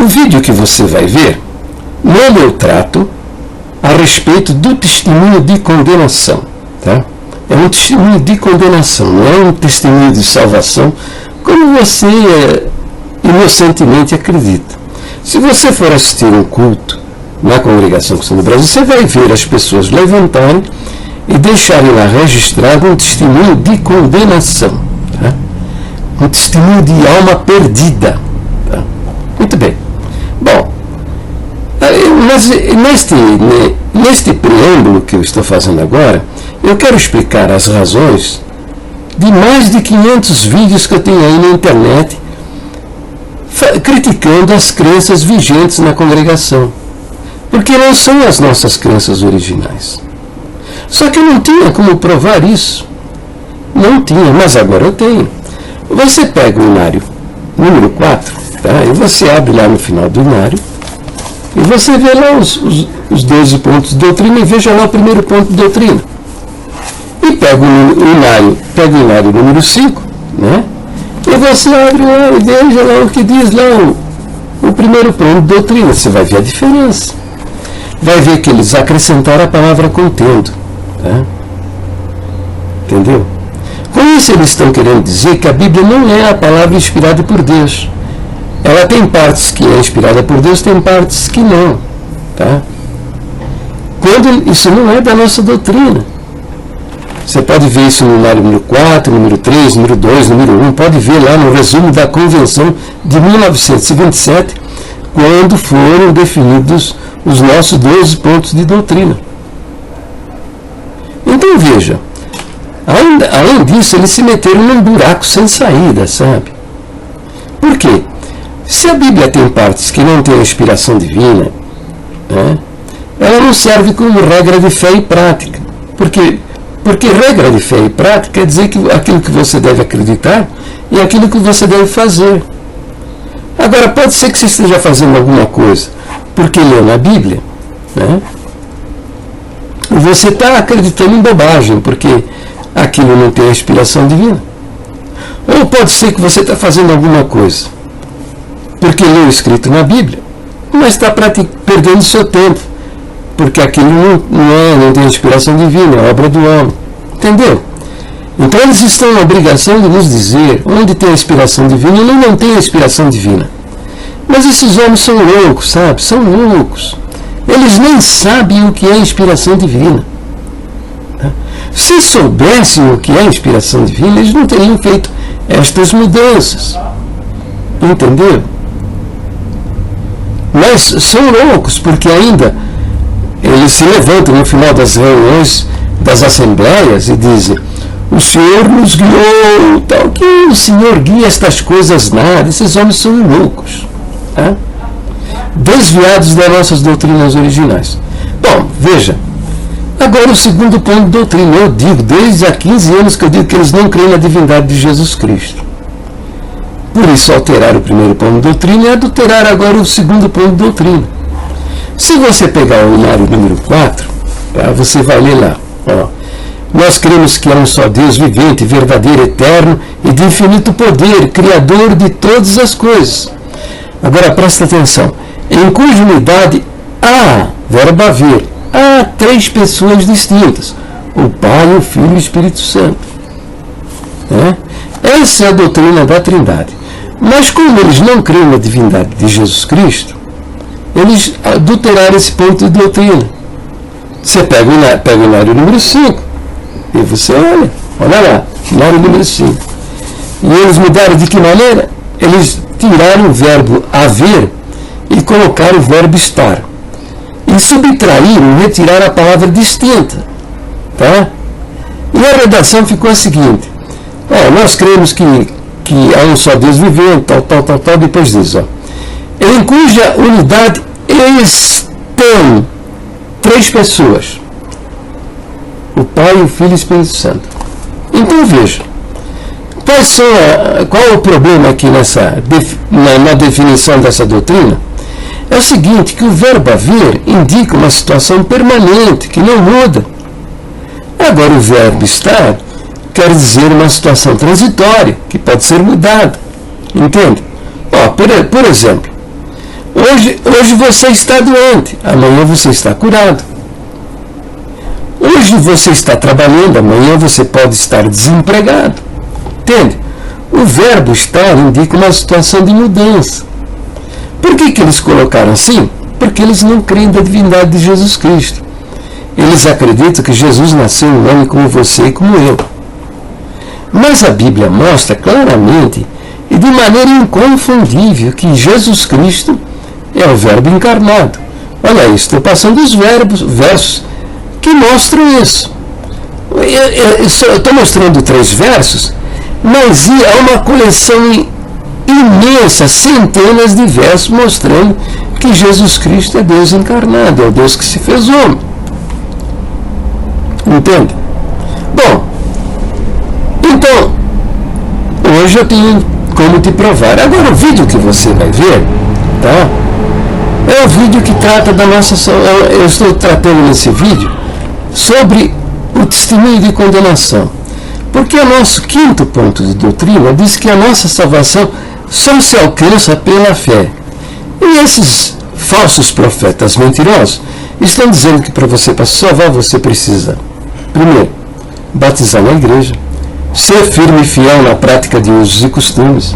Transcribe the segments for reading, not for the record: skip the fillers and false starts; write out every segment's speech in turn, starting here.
O vídeo que você vai ver, nele eu trato a respeito do testemunho de condenação. Tá? É um testemunho de condenação, não é um testemunho de salvação, como você inocentemente acredita. Se você for assistir um culto na Congregação Cristã do Brasil, você vai ver as pessoas levantarem e deixarem lá registrado um testemunho de condenação. Tá? Um testemunho de alma perdida. Tá? Muito bem. Bom, mas neste preâmbulo que eu estou fazendo agora, eu quero explicar as razões de mais de 500 vídeos que eu tenho aí na internet criticando as crenças vigentes na congregação. Porque não são as nossas crenças originais. Só que eu não tinha como provar isso. Não tinha, mas agora eu tenho. Você pega o inário número 4, tá? E você abre lá no final do inário, e você vê lá os 12 pontos de doutrina, e veja lá o primeiro ponto de doutrina. E pega o inário número 5, né? E você abre lá e veja lá o que diz lá o primeiro ponto de doutrina. Você vai ver a diferença. Vai ver que eles acrescentaram a palavra contendo. Tá? Entendeu? Com isso eles estão querendo dizer que a Bíblia não é a palavra inspirada por Deus. Ela tem partes que é inspirada por Deus, tem partes que não. Tá? Quando isso não é da nossa doutrina. Você pode ver isso no inário número 4, número 3, número 2, número 1. Pode ver lá no resumo da Convenção de 1927, quando foram definidos os nossos 12 pontos de doutrina. Então veja, além disso, eles se meteram num buraco sem saída, sabe? Por quê? Se a Bíblia tem partes que não têm inspiração divina, né, ela não serve como regra de fé e prática. Porque regra de fé e prática quer dizer que aquilo que você deve acreditar e aquilo que você deve fazer. Agora, pode ser que você esteja fazendo alguma coisa porque leu na Bíblia, né? E você está acreditando em bobagem, porque aquilo não tem a inspiração divina. Ou pode ser que você está fazendo alguma coisa porque leu escrito na Bíblia, mas está perdendo seu tempo, porque aquilo não tem inspiração divina, é obra do homem. Entendeu? Então eles estão na obrigação de nos dizer onde tem a inspiração divina e onde não tem a inspiração divina. Mas esses homens são loucos, sabe? São loucos. Eles nem sabem o que é inspiração divina. Se soubessem o que é inspiração divina, eles não teriam feito estas mudanças. Entendeu? Mas são loucos, porque ainda eles se levantam no final das reuniões, das assembleias, e dizem: o Senhor nos guiou, tal, que o Senhor guia estas coisas nada. Esses homens são loucos, tá? Desviados das nossas doutrinas originais. Bom, veja, agora o segundo ponto de doutrina. Eu digo, desde há 15 anos que eu digo que eles não creem na divindade de Jesus Cristo. Por isso, alterar o primeiro ponto de doutrina e adulterar agora o segundo ponto de doutrina. Se você pegar o inário número 4, tá, você vai ler lá. Ó, nós cremos que há um só Deus vivente, verdadeiro, eterno e de infinito poder, criador de todas as coisas. Agora presta atenção. Em cuja unidade há, verbo haver, há 3 pessoas distintas: o Pai, o Filho e o Espírito Santo. Essa é a doutrina da Trindade. Mas como eles não creem na divindade de Jesus Cristo, eles adulteraram esse ponto de doutrina. Você pega o inário número 5 e você olha lá, inário número 5. E eles mudaram de que maneira? Eles tiraram o verbo haver e colocaram o verbo estar. E subtraíram, retiraram a palavra distinta. Tá? E a redação ficou a seguinte: nós cremos que há um só Deus vivente, tal, depois diz, em cuja unidade estão 3 pessoas: o Pai, o Filho e o Espírito Santo. Então veja, qual é o problema aqui na definição dessa doutrina? É o seguinte, que o verbo haver indica uma situação permanente, que não muda. Agora o verbo estar quer dizer uma situação transitória, que pode ser mudada. Entende? Por exemplo, Hoje você está doente, amanhã você está curado. Hoje você está trabalhando, amanhã você pode estar desempregado. Entende? O verbo estar indica uma situação de mudança. Por que eles colocaram assim? Porque eles não creem na divindade de Jesus Cristo. Eles acreditam que Jesus nasceu um homem como você e como eu. Mas a Bíblia mostra claramente e de maneira inconfundível que Jesus Cristo é o verbo encarnado. Olha aí, estou passando os versos que mostram isso. Eu estou mostrando 3 versos, mas há uma coleção imensa, centenas de versos mostrando que Jesus Cristo é Deus encarnado, é o Deus que se fez homem. Entende? Bom, então, hoje eu tenho como te provar. Agora, o vídeo que você vai ver, tá? É o vídeo que trata da nossa... Eu estou tratando nesse vídeo sobre o testemunho de condenação. Porque o nosso 5º ponto de doutrina diz que a nossa salvação só se alcança pela fé. E esses falsos profetas mentirosos estão dizendo que para você se salvar, você precisa, primeiro, batizar na igreja, ser firme e fiel na prática de usos e costumes,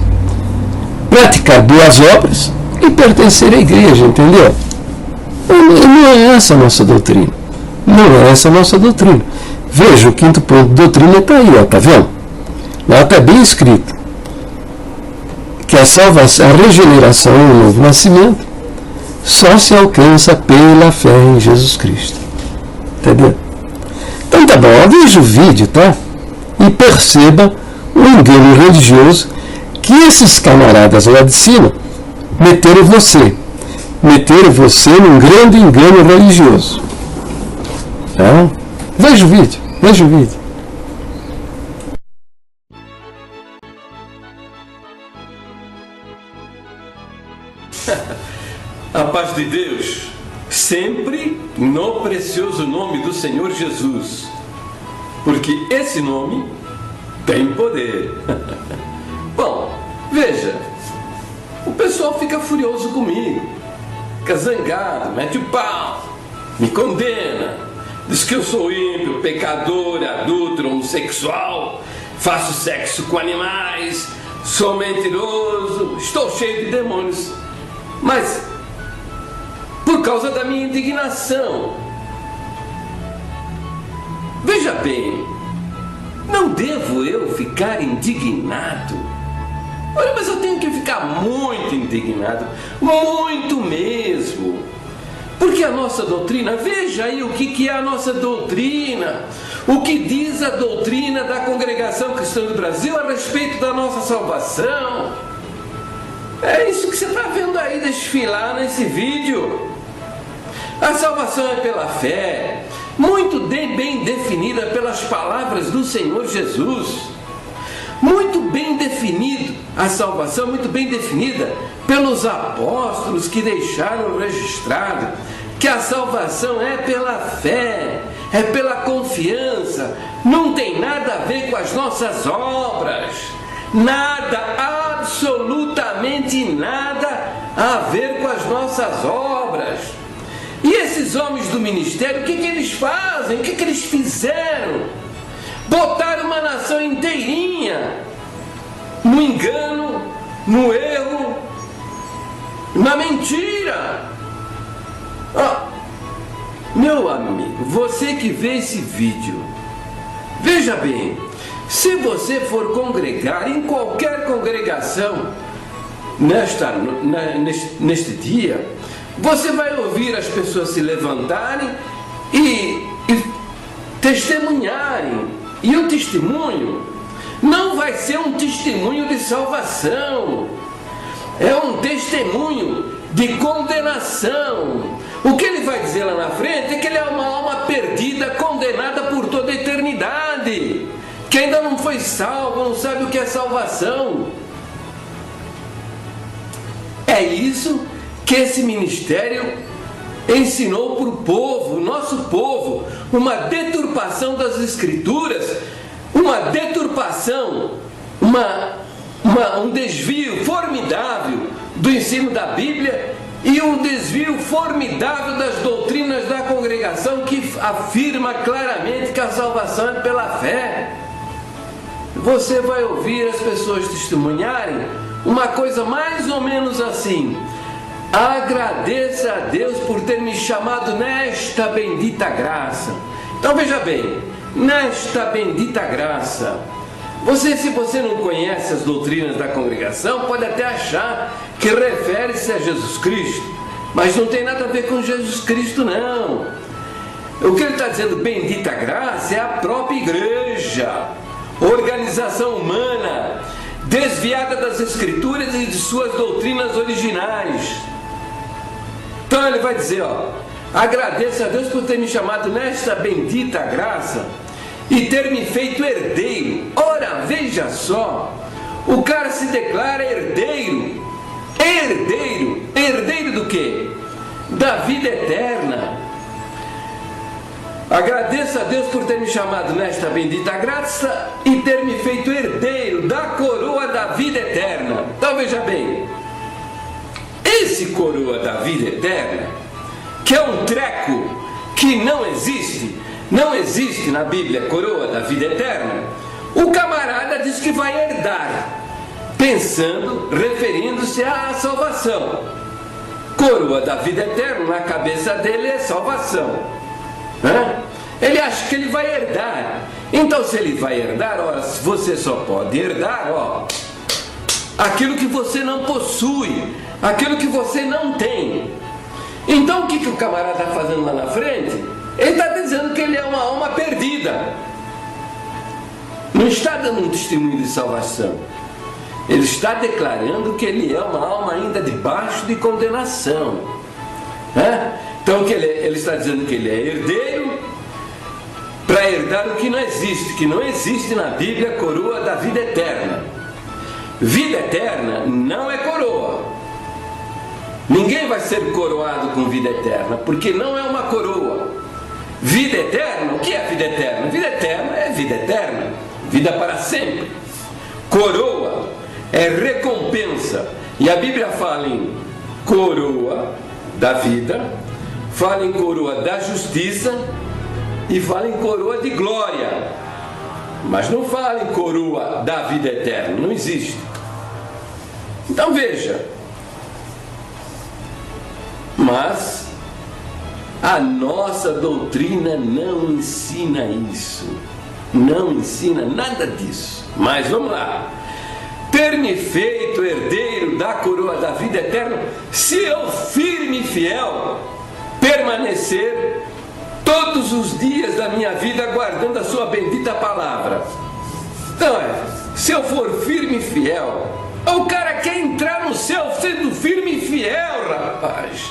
praticar boas obras e pertencer à igreja, entendeu? Não é essa a nossa doutrina. Não é essa a nossa doutrina. Veja, o 5º ponto de doutrina está aí, ó, tá vendo? Lá está bem escrito que a salvação, a regeneração, o novo nascimento, só se alcança pela fé em Jesus Cristo. Entendeu? Então tá bom, veja o vídeo, tá? E perceba o engano religioso que esses camaradas lá de cima meteram você num grande engano religioso. Tá? Veja o vídeo, veja o vídeo. A paz de Deus, sempre no precioso nome do Senhor Jesus, porque esse nome tem poder. Bom, veja, o pessoal fica furioso comigo, fica zangado, mete o pau, me condena, diz que eu sou ímpio, pecador, adúltero, homossexual, faço sexo com animais, sou mentiroso, estou cheio de demônios. Mas, por causa da minha indignação, veja bem, não devo eu ficar indignado? Olha, mas eu tenho que ficar muito indignado, muito mesmo. Porque a nossa doutrina, veja aí o que é a nossa doutrina, o que diz a doutrina da Congregação Cristã do Brasil a respeito da nossa salvação. É isso que você está vendo aí desfilar nesse vídeo. A salvação é pela fé, muito bem definida pelas palavras do Senhor Jesus. Muito bem definido, a salvação muito bem definida pelos apóstolos que deixaram registrado que a salvação é pela fé, é pela confiança, não tem nada a ver com as nossas obras, nada, absolutamente nada a ver com as nossas obras. E esses homens do ministério, o que eles fazem? O que eles fizeram? Botaram uma nação inteirinha no engano, no erro, na mentira. Meu amigo, você que vê esse vídeo, veja bem, se você for congregar em qualquer congregação neste dia, você vai ouvir as pessoas se levantarem e testemunharem. E o testemunho não vai ser um testemunho de salvação, é um testemunho de condenação. O que ele vai dizer lá na frente é que ele é uma alma perdida, condenada por toda a eternidade, que ainda não foi salvo, não sabe o que é salvação. É isso que esse ministério ensinou para o povo, nosso povo, uma deturpação das Escrituras, uma deturpação, um desvio formidável do ensino da Bíblia e um desvio formidável das doutrinas da congregação que afirma claramente que a salvação é pela fé. Você vai ouvir as pessoas testemunharem uma coisa mais ou menos assim: agradeça a Deus por ter me chamado nesta bendita graça. Então veja bem, nesta bendita graça. Se você não conhece as doutrinas da congregação, pode até achar que refere-se a Jesus Cristo, mas não tem nada a ver com Jesus Cristo, não. O que ele está dizendo, bendita graça, é a própria igreja, organização humana, desviada das Escrituras e de suas doutrinas originais. Então ele vai dizer, agradeço a Deus por ter me chamado nesta bendita graça e ter me feito herdeiro. Ora, veja só, o cara se declara herdeiro. Herdeiro do quê? Da vida eterna. Agradeço a Deus por ter me chamado nesta bendita graça e ter me feito herdeiro da coroa da vida eterna. Então veja bem, esse coroa da vida eterna, que é um treco que não existe na Bíblia, coroa da vida eterna, o camarada diz que vai herdar, referindo-se à salvação. Coroa da vida eterna, na cabeça dele é salvação. Ele acha que ele vai herdar. Então, se ele vai herdar, você só pode herdar aquilo que você não possui, aquilo que você não tem. Então, o que o camarada está fazendo lá na frente? Ele está dizendo que ele é uma alma perdida. Não está dando um testemunho de salvação. Ele está declarando que ele é uma alma ainda debaixo de condenação. Então ele está dizendo que ele é herdeiro para herdar o que não existe na Bíblia, coroa da vida eterna. Vida eterna não é coroa. Ninguém vai ser coroado com vida eterna, porque não é uma coroa. Vida eterna, o que é vida eterna? Vida eterna é vida eterna, vida para sempre. Coroa é recompensa. E a Bíblia fala em coroa da vida, fala em coroa da justiça e fala em coroa de glória. Mas não fala em coroa da vida eterna, não existe. Então veja, mas a nossa doutrina não ensina isso, não ensina nada disso. Mas vamos lá: ter-me feito herdeiro da coroa da vida eterna, se eu firme e fiel permanecer todos os dias da minha vida guardando a sua bendita palavra. Então se eu for firme e fiel, o cara quer entrar no céu sendo firme e fiel, rapaz.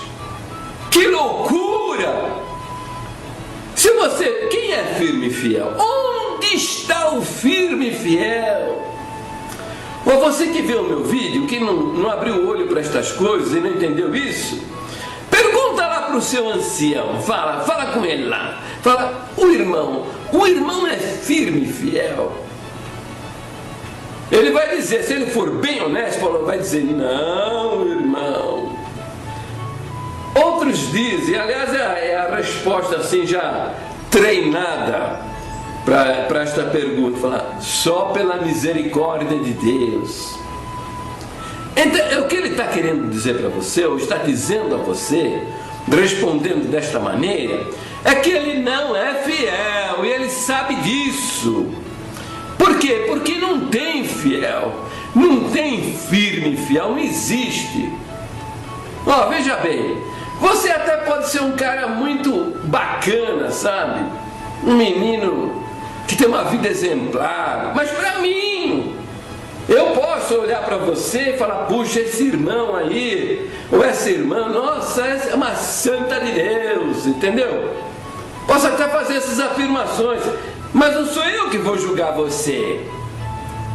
Que loucura! Quem é firme e fiel? Onde está o firme e fiel? Ou você que vê o meu vídeo, que não abriu o olho para estas coisas e não entendeu isso, pergunta lá para o seu ancião, fala com ele lá, fala, o irmão é firme e fiel? Ele vai dizer, se ele for bem honesto, Paulo vai dizer, não, irmão. Outros dizem, aliás é a resposta assim já treinada para esta pergunta, falar, só pela misericórdia de Deus. Então, o que ele está querendo dizer para você, ou está dizendo a você, respondendo desta maneira, é que ele não é fiel, e ele sabe disso. Por quê? Porque não tem fiel, não tem firme e fiel, não existe. Veja bem, você até pode ser um cara muito bacana, sabe? Um menino que tem uma vida exemplar, mas para mim, eu posso olhar para você e falar, puxa, esse irmão aí, ou essa irmã, nossa, essa é uma santa de Deus, entendeu? Posso até fazer essas afirmações, mas não sou eu que vou julgar você.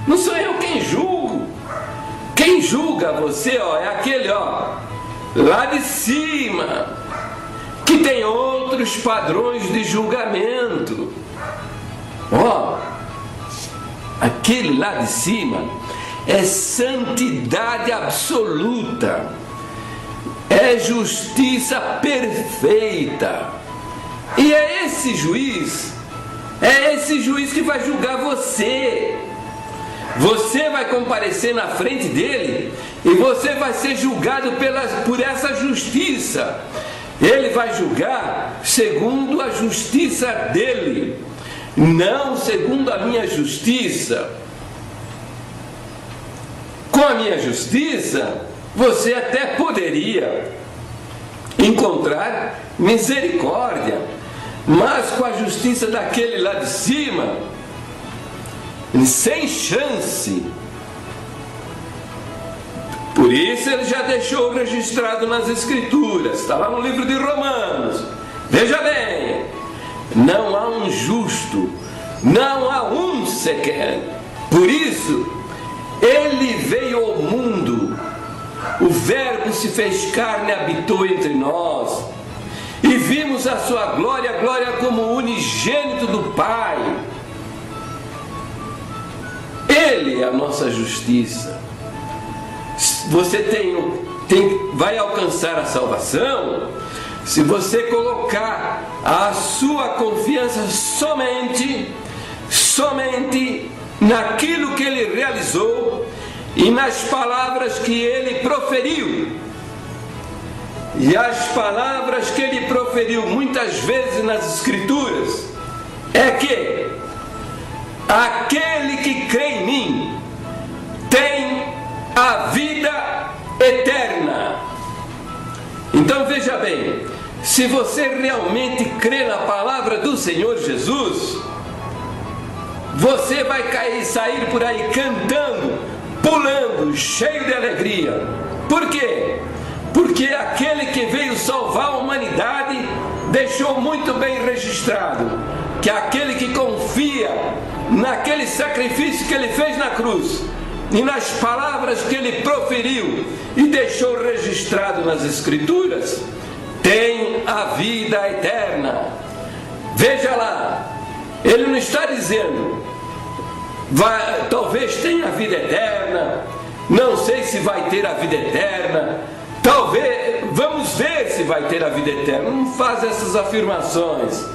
Não sou eu quem julgo. Quem julga você, é aquele, lá de cima, que tem outros padrões de julgamento. Aquele lá de cima é santidade absoluta. é justiça perfeita. E é esse juiz que vai julgar você. Você vai comparecer na frente dele e você vai ser julgado por essa justiça. Ele vai julgar segundo a justiça dele, não segundo a minha justiça. Com a minha justiça, você até poderia encontrar misericórdia, mas com a justiça daquele lá de cima, sem chance. Por isso ele já deixou registrado nas Escrituras, está lá no livro de Romanos. Veja bem, não há um justo, não há um sequer. Por isso, ele veio ao mundo, o Verbo se fez carne e habitou entre nós, e vimos a sua glória, a glória como unigênito do Pai. Ele é a nossa justiça. Você vai alcançar a salvação se você colocar a sua confiança somente naquilo que ele realizou e nas palavras que ele proferiu. E as palavras que ele proferiu muitas vezes nas Escrituras é que aquele que crê em mim tem a vida eterna. Então veja bem, se você realmente crê na palavra do Senhor Jesus, você vai sair por aí cantando, pulando, cheio de alegria. Por quê? Porque aquele que veio salvar a humanidade deixou muito bem registrado que aquele que confia naquele sacrifício que ele fez na cruz e nas palavras que ele proferiu e deixou registrado nas Escrituras, tem a vida eterna. Veja lá, ele não está dizendo talvez tenha a vida eterna, não sei se vai ter a vida eterna, talvez, vamos ver se vai ter a vida eterna. Não faz essas afirmações.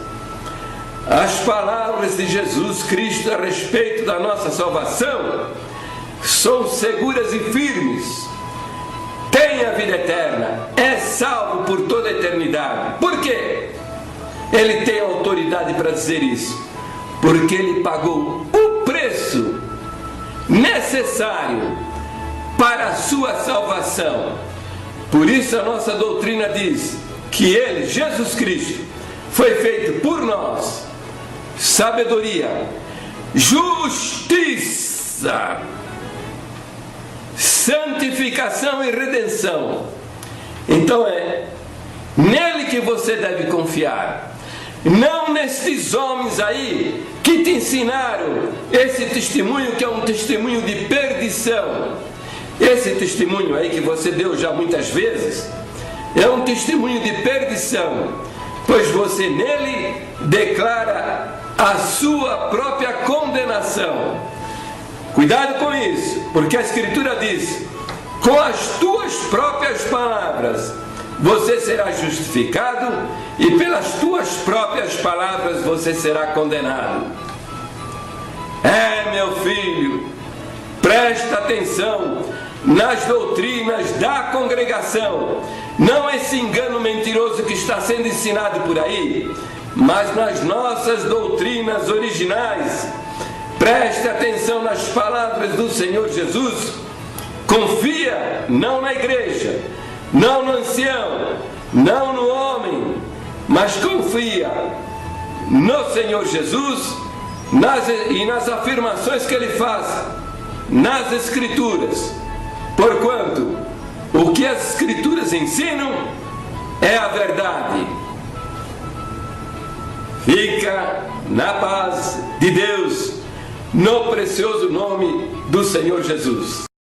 As palavras de Jesus Cristo a respeito da nossa salvação são seguras e firmes. Tem a vida eterna, é salvo por toda a eternidade. Por quê? Ele tem autoridade para dizer isso, porque ele pagou o preço necessário para a sua salvação. Por isso a nossa doutrina diz que ele, Jesus Cristo, foi feito por nós sabedoria, justiça, santificação e redenção. Então é nele que você deve confiar, não nestes homens aí que te ensinaram esse testemunho que é um testemunho de perdição. Esse testemunho aí que você deu já muitas vezes é um testemunho de perdição, pois você nele declara a sua própria condenação. Cuidado com isso, porque a Escritura diz: com as tuas próprias palavras você será justificado e pelas tuas próprias palavras você será condenado. Meu filho, presta atenção nas doutrinas da congregação, não esse engano mentiroso que está sendo ensinado por aí, mas nas nossas doutrinas originais. Preste atenção nas palavras do Senhor Jesus. Confia não na igreja, não no ancião, não no homem, mas confia no Senhor Jesus e nas afirmações que ele faz nas Escrituras, porquanto o que as Escrituras ensinam é a verdade. Fica na paz de Deus, no precioso nome do Senhor Jesus.